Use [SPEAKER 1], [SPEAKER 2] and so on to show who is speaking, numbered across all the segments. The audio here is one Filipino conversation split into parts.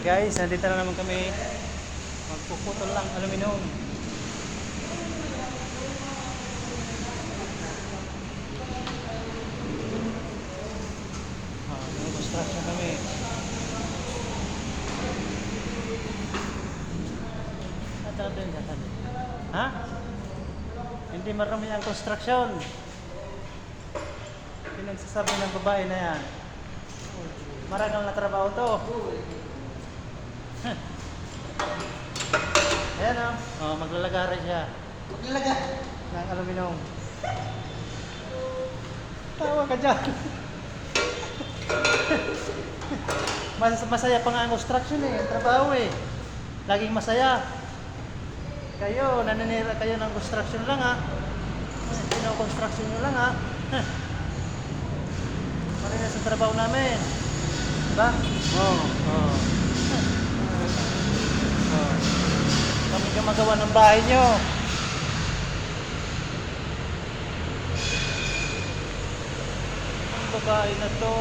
[SPEAKER 1] Guys, nandito na naman kami. Magpuputol lang aluminum. May construction kami. Ha? Hindi marami ang construction. Pinagsasabi ng babae na yan. Maragal na trabaho to. Ayan o. Oh, maglalagari siya.
[SPEAKER 2] Maglalaga.
[SPEAKER 1] Ng aluminum. Tawa ka dyan. Masaya pa nga ang construction eh. Ang trabaho eh. Laging masaya. Kayo, naninira kayo ng construction lang ha. Construction nyo lang ha. Marina sa trabaho namin. Diba? Oo. Oh. Oh. Kami gumagawa ng bahay nyo. Ang babae na to.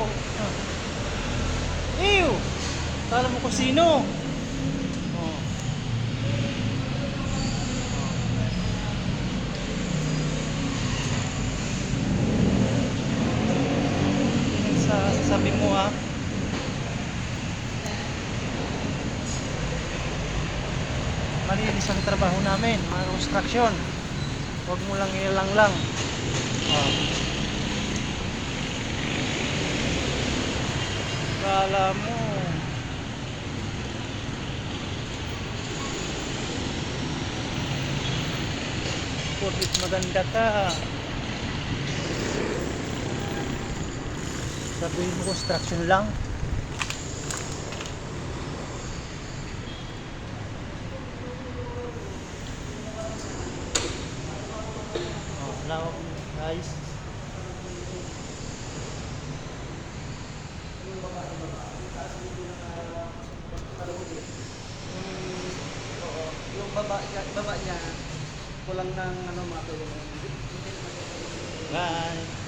[SPEAKER 1] Ew! Kala mo kung sino? Oh. Sasabi mo ha. Malinis ang trabaho namin, mga construction. Huwag mo lang ilang lang. Oh. Kala mo porkit maganda ka, sabihin mo construction lang. Lawak guys.
[SPEAKER 2] Yung baba niya kulang ng ano matulog.
[SPEAKER 1] Bye.